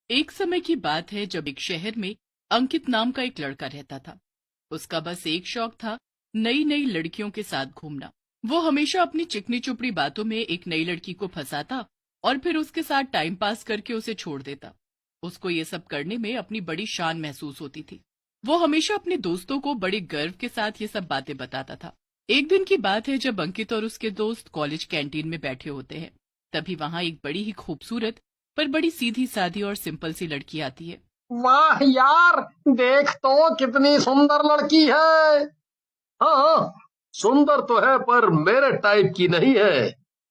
एक समय की बात है जब एक शहर में अंकित नाम का एक लड़का रहता था। उसका बस एक शौक था, नई नई लड़कियों के साथ घूमना। वो हमेशा अपनी चिकनी चुपड़ी बातों में एक नई लड़की को फंसाता और फिर उसके साथ टाइम पास करके उसे छोड़ देता। उसको ये सब करने में अपनी बड़ी शान महसूस होती थी। वो हमेशा अपने दोस्तों को बड़े गर्व के साथ ये सब बातें बताता था। एक दिन की बात है जब अंकित और उसके दोस्त कॉलेज कैंटीन में बैठे होते हैं। तभी वहां एक बड़ी ही खूबसूरत पर बड़ी सीधी सादी और सिंपल सी लड़की आती है। वाह यार, देख तो कितनी सुंदर लड़की है। हाँ, सुंदर तो है पर मेरे टाइप की नहीं है।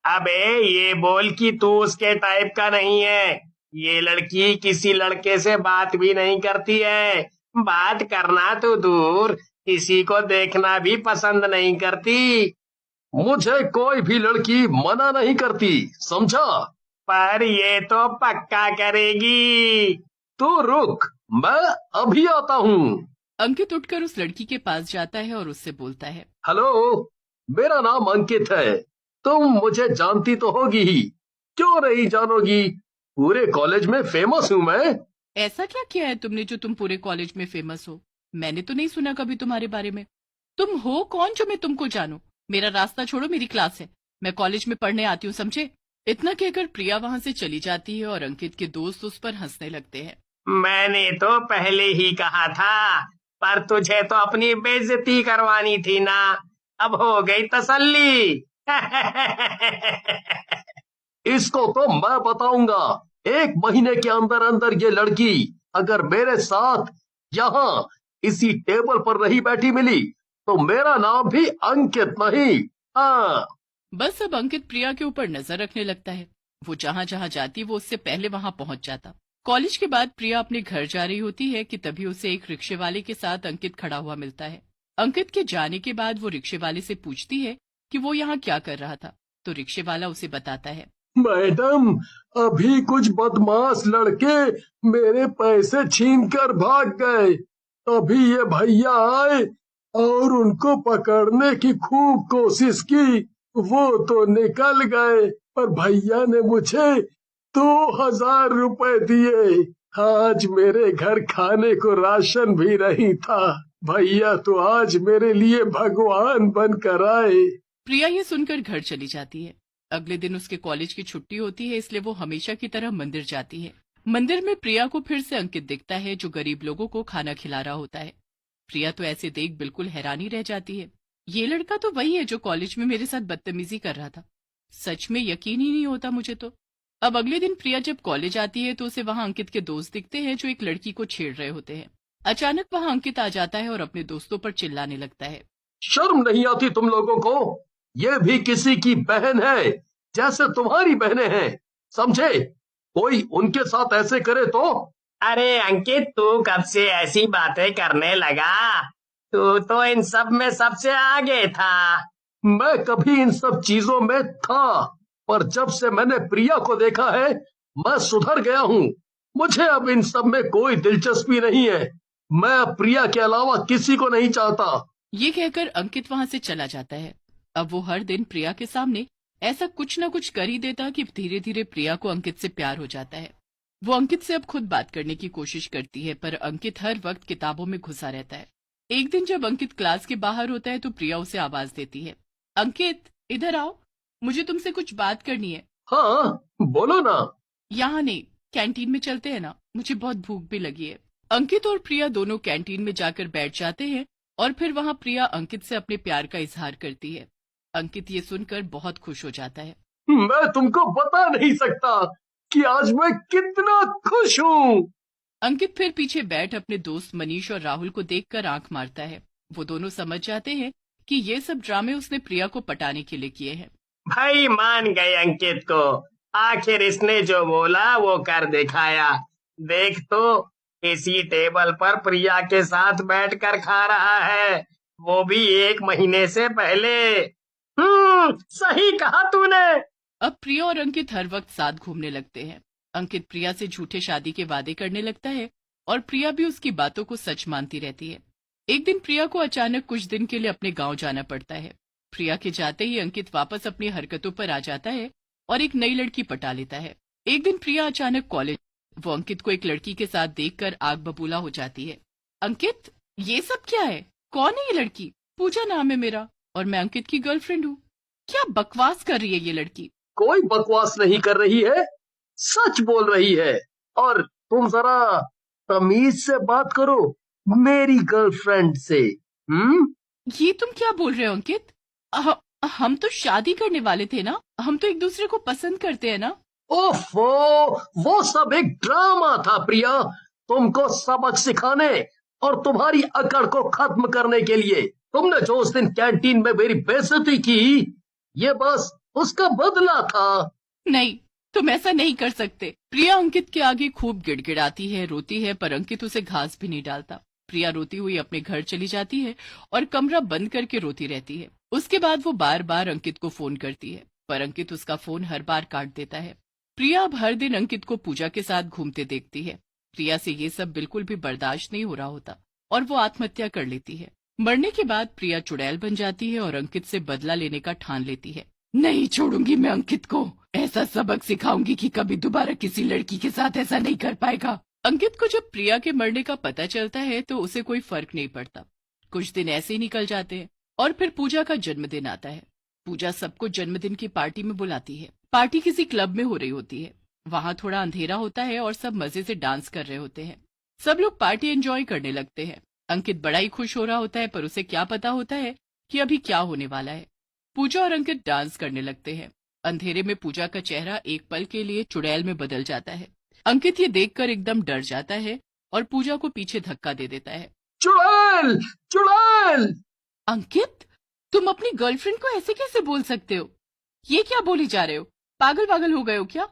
अबे ये बोल कि तू उसके टाइप का नहीं है। ये लड़की किसी लड़के से बात भी नहीं करती है। बात करना तो दूर, किसी को देखना भी पसंद नहीं करती। मुझे कोई भी लड़की मना नहीं करती, समझा? पर ये तो पक्का करेगी। तू रुक, मैं अभी आता हूँ। अंकित उठकर उस लड़की के पास जाता है और उससे बोलता है। हेलो, मेरा नाम अंकित है। तुम मुझे जानती तो होगी ही, क्यों नहीं जानोगी? पूरे कॉलेज में फेमस हूँ मैं। ऐसा क्या किया है तुमने जो तुम पूरे कॉलेज में फेमस हो? मैंने तो नहीं सुना कभी तुम्हारे बारे में। तुम हो कौन जो मैं तुमको जानूं? मेरा रास्ता छोड़ो, मेरी क्लास है, मैं कॉलेज में पढ़ने आती हूँ, समझे? इतना कहकर प्रिया वहां से चली जाती है और अंकित के दोस्त उस पर हंसने लगते हैं। मैंने तो पहले ही कहा था, पर तुझे तो अपनी बेइज्जती करवानी थी ना। अब हो गई तसल्ली। इसको तो मैं बताऊंगा। 1 महीने के अंदर अंदर ये लड़की अगर मेरे साथ यहाँ इसी टेबल पर नहीं बैठी मिली तो मेरा नाम भी अंकित नहीं। हाँ, बस अब अंकित प्रिया के ऊपर नजर रखने लगता है। वो जहां जहां जाती वो उससे पहले वहां पहुंच जाता। कॉलेज के बाद प्रिया अपने घर जा रही होती है कि तभी उसे एक रिक्शे वाले के साथ अंकित खड़ा हुआ मिलता है। अंकित के जाने के बाद वो रिक्शे वाले से पूछती है कि वो यहाँ क्या कर रहा था। तो रिक्शे वाला उसे बताता है। मैडम, अभी कुछ बदमाश लड़के मेरे पैसे छीन कर भाग गए। अभी ये भैया आए और उनको पकड़ने की खूब कोशिश की। वो तो निकल गए पर भैया ने मुझे 2,000 रुपए दिए। आज मेरे घर खाने को राशन भी नहीं था। भैया तो आज मेरे लिए भगवान बनकर आए। प्रिया ये सुनकर घर चली जाती है। अगले दिन उसके कॉलेज की छुट्टी होती है, इसलिए वो हमेशा की तरह मंदिर जाती है। मंदिर में प्रिया को फिर से अंकित दिखता है जो गरीब लोगों को खाना खिला रहा होता है। प्रिया तो ऐसे देख बिल्कुल हैरानी रह जाती है। ये लड़का तो वही है जो कॉलेज में मेरे साथ बदतमीजी कर रहा था। सच में यकीन ही नहीं होता मुझे तो। अब अगले दिन प्रिया जब कॉलेज आती है तो उसे वहां अंकित के दोस्त दिखते हैं जो एक लड़की को छेड़ रहे होते हैं। अचानक वहां अंकित आ जाता है और अपने दोस्तों पर चिल्लाने लगता है। शर्म नहीं आती तुम लोगों को? ये भी किसी की बहन है, जैसे तुम्हारी बहनें हैं, समझे? कोई उनके साथ ऐसे करे तो? अरे अंकित, तू कब से ऐसी बातें करने लगा? तू तो इन सब में सबसे आगे था। मैं कभी इन सब चीजों में था, पर जब से मैंने प्रिया को देखा है मैं सुधर गया हूँ। मुझे अब इन सब में कोई दिलचस्पी नहीं है। मैं अब प्रिया के अलावा किसी को नहीं चाहता। ये कहकर अंकित वहां से चला जाता है। अब वो हर दिन प्रिया के सामने ऐसा कुछ न कुछ कर ही देता कि धीरे धीरे प्रिया को अंकित से प्यार हो जाता है। वो अंकित से अब खुद बात करने की कोशिश करती है, पर अंकित हर वक्त किताबों में घुसा रहता है। एक दिन जब अंकित क्लास के बाहर होता है तो प्रिया उसे आवाज देती है। अंकित, इधर आओ, मुझे तुमसे कुछ बात करनी है। हाँ, बोलो ना। यहाँ नहीं, कैंटीन में चलते हैं ना, मुझे बहुत भूख भी लगी है। अंकित और प्रिया दोनों कैंटीन में जाकर बैठ जाते हैं और फिर वहां प्रिया अंकित से अपने प्यार का इजहार करती है। अंकित ये सुनकर बहुत खुश हो जाता है। मैं तुमको बता नहीं सकता कि आज मैं कितना खुश हूँ। अंकित फिर पीछे बैठ अपने दोस्त मनीष और राहुल को देखकर आंख मारता है। वो दोनों समझ जाते हैं कि ये सब ड्रामे उसने प्रिया को पटाने के लिए किए हैं। भाई मान गए अंकित को। आखिर इसने जो बोला वो कर दिखाया। देख तो, इसी टेबल पर प्रिया के साथ बैठकर खा रहा है, वो भी 1 महीने से पहले। सही कहा तूने। अब प्रिया और अंकित हर वक्त साथ घूमने लगते हैं। अंकित प्रिया से झूठे शादी के वादे करने लगता है और प्रिया भी उसकी बातों को सच मानती रहती है। एक दिन प्रिया को अचानक कुछ दिन के लिए अपने गांव जाना पड़ता है। प्रिया के जाते ही अंकित वापस अपनी हरकतों पर आ जाता है और एक नई लड़की पटा लेता है। एक दिन प्रिया अचानक कॉलेज वो अंकित को एक लड़की के साथ देखकर आग बबूला हो जाती है। अंकित, ये सब क्या है? कौन है ये लड़की? पूजा नाम है मेरा और मैं अंकित की गर्लफ्रेंड हूँ। क्या बकवास कर रही है ये लड़की? कोई बकवास नहीं कर रही है, सच बोल रही है। और तुम जरा तमीज से बात करो मेरी गर्लफ्रेंड से। ये तुम क्या बोल रहे हो अंकित? हम तो शादी करने वाले थे ना, हम तो एक दूसरे को पसंद करते हैं ना। ओफो, वो सब एक ड्रामा था प्रिया, तुमको सबक सिखाने और तुम्हारी अकड़ को खत्म करने के लिए। तुमने जो उस दिन कैंटीन में मेरी बेइज्जती की, ये बस उसका बदला था। नहीं, तुम ऐसा नहीं कर सकते। प्रिया अंकित के आगे खूब गिड़गिड़ाती है, रोती है, पर अंकित उसे घास भी नहीं डालता। प्रिया रोती हुई अपने घर चली जाती है और कमरा बंद करके रोती रहती है। उसके बाद वो बार बार अंकित को फोन करती है, पर अंकित उसका फोन हर बार काट देता है। प्रिया अब हर दिन अंकित को पूजा के साथ घूमते देखती है। प्रिया से ये सब बिल्कुल भी बर्दाश्त नहीं हो रहा होता और वो आत्महत्या कर लेती है। मरने के बाद प्रिया चुड़ैल बन जाती है और अंकित से बदला लेने का ठान लेती है। नहीं छोड़ूंगी मैं अंकित को, ऐसा सबक सिखाऊंगी कि कभी दोबारा किसी लड़की के साथ ऐसा नहीं कर पाएगा। अंकित को जब प्रिया के मरने का पता चलता है तो उसे कोई फर्क नहीं पड़ता। कुछ दिन ऐसे ही निकल जाते हैं और फिर पूजा का जन्मदिन आता है। पूजा सबको जन्मदिन की पार्टी में बुलाती है। पार्टी किसी क्लब में हो रही होती है। वहाँ थोड़ा अंधेरा होता है और सब मजे से डांस कर रहे होते हैं। सब लोग पार्टी एंजॉय करने लगते हैं। अंकित बड़ा ही खुश हो रहा होता है, पर उसे क्या पता होता है कि अभी क्या होने वाला है। पूजा और अंकित डांस करने लगते हैं। अंधेरे में पूजा का चेहरा एक पल के लिए चुड़ैल में बदल जाता है। अंकित ये देखकर एकदम डर जाता है और पूजा को पीछे धक्का दे देता है। चुड़ैल, चुड़ैल! अंकित, तुम अपनी गर्लफ्रेंड को ऐसे कैसे बोल सकते हो? ये क्या बोली जा रहे हो? पागल पागल हो गए हो क्या?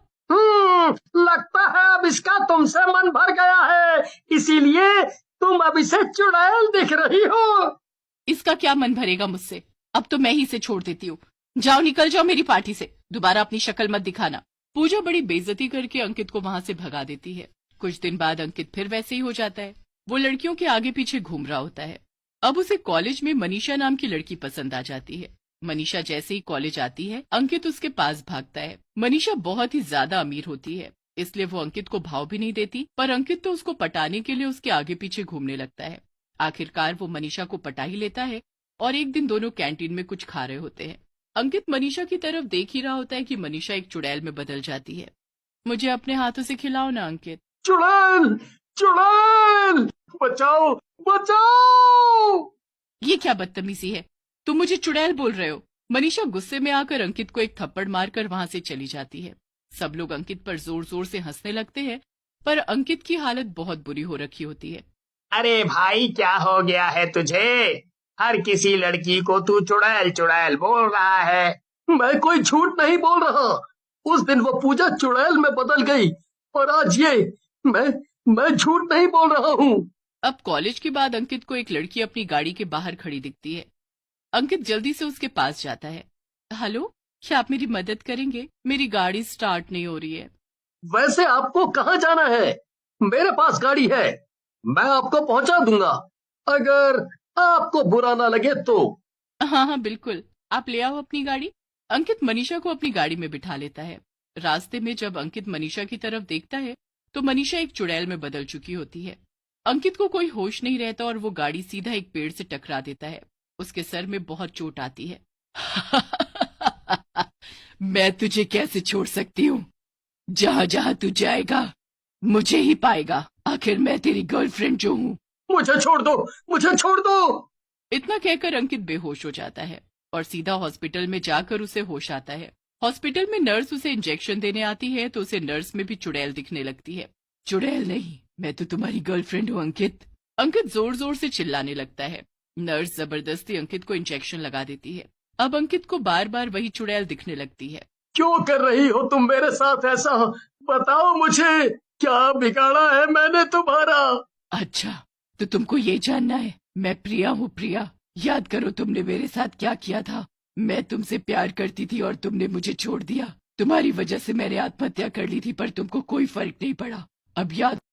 लगता है अब इसका तुमसे मन भर गया है, इसीलिए तुम अब इसे चुड़ैल दिख रही हो। इसका क्या मन भरेगा मुझसे? अब तो मैं ही इसे छोड़ देती हूँ। जाओ, निकल जाओ मेरी पार्टी से, दोबारा अपनी शक्ल मत दिखाना। पूजा बड़ी बेइज्जती करके अंकित को वहां से भगा देती है। कुछ दिन बाद अंकित फिर वैसे ही हो जाता है। वो लड़कियों के आगे पीछे घूम रहा होता है। अब उसे कॉलेज में मनीषा नाम की लड़की पसंद आ जाती है। मनीषा जैसे ही कॉलेज आती है, अंकित उसके पास भागता है। मनीषा बहुत ही ज्यादा अमीर होती है, इसलिए वो अंकित को भाव भी नहीं देती, पर अंकित तो उसको पटाने के लिए उसके आगे पीछे घूमने लगता है। आखिरकार वो मनीषा को पटा ही लेता है और एक दिन दोनों कैंटीन में कुछ खा रहे होते हैं। अंकित मनीषा की तरफ देख ही रहा होता है कि मनीषा एक चुड़ैल में बदल जाती है। मुझे अपने हाथों से खिलाओ ना अंकित। चुड़ैल, चुड़ैल! बचाओ, बचाओ! ये क्या बदतमीजी है? तुम मुझे चुड़ैल बोल रहे हो? मनीषा गुस्से में आकर अंकित को एक थप्पड़ मारकर वहां से चली जाती है। सब लोग अंकित पर जोर जोर से हंसने लगते हैं, पर अंकित की हालत बहुत बुरी हो रखी होती है। अरे भाई, क्या हो गया है तुझे? हर किसी लड़की को तू चुड़ैल चुड़ैल बोल रहा है। मैं कोई झूठ नहीं बोल रहा। उस दिन वो पूजा चुड़ैल में बदल गई और आज ये मैं झूठ नहीं बोल रहा हूँ। अब कॉलेज के बाद अंकित को एक लड़की अपनी गाड़ी के बाहर खड़ी दिखती है। अंकित जल्दी से उसके पास जाता है। हेलो, क्या आप मेरी मदद करेंगे? मेरी गाड़ी स्टार्ट नहीं हो रही है। वैसे आपको कहाँ जाना है? मेरे पास गाड़ी है, मैं आपको पहुंचा दूंगा, अगर आपको बुरा ना लगे तो। हाँ, बिल्कुल, आप ले आओ अपनी गाड़ी। अंकित मनीषा को अपनी गाड़ी में बिठा लेता है। रास्ते में जब अंकित मनीषा की तरफ देखता है तो मनीषा एक चुड़ैल में बदल चुकी होती है। अंकित को कोई होश नहीं रहता और वो गाड़ी सीधा एक पेड़ से टकरा देता है। उसके सर में बहुत चोट आती है। मैं तुझे कैसे छोड़ सकती हूँ? जहाँ जहाँ तू जाएगा मुझे ही पाएगा। आखिर मैं तेरी गर्लफ्रेंड जो हूँ। मुझे छोड़ दो, मुझे छोड़ दो। इतना कहकर अंकित बेहोश हो जाता है और सीधा हॉस्पिटल में जाकर उसे होश आता है। हॉस्पिटल में नर्स उसे इंजेक्शन देने आती है तो उसे नर्स में भी चुड़ैल दिखने लगती है। चुड़ैल नहीं, मैं तो तुम्हारी गर्लफ्रेंड हूँ अंकित। अंकित जोर जोर से चिल्लाने लगता है। नर्स जबरदस्ती अंकित को इंजेक्शन लगा देती है। अब अंकित को बार बार वही चुड़ैल दिखने लगती है। क्यों कर रही हो तुम मेरे साथ ऐसा? बताओ मुझे, क्या बिगाड़ा है मैंने तुम्हारा? अच्छा, तो तुमको ये जानना है? मैं प्रिया हूँ। प्रिया, याद करो तुमने मेरे साथ क्या किया था। मैं तुमसे प्यार करती थी और तुमने मुझे छोड़ दिया। तुम्हारी वजह से मैंने आत्महत्या कर ली थी, पर तुमको कोई फर्क नहीं पड़ा। अब याद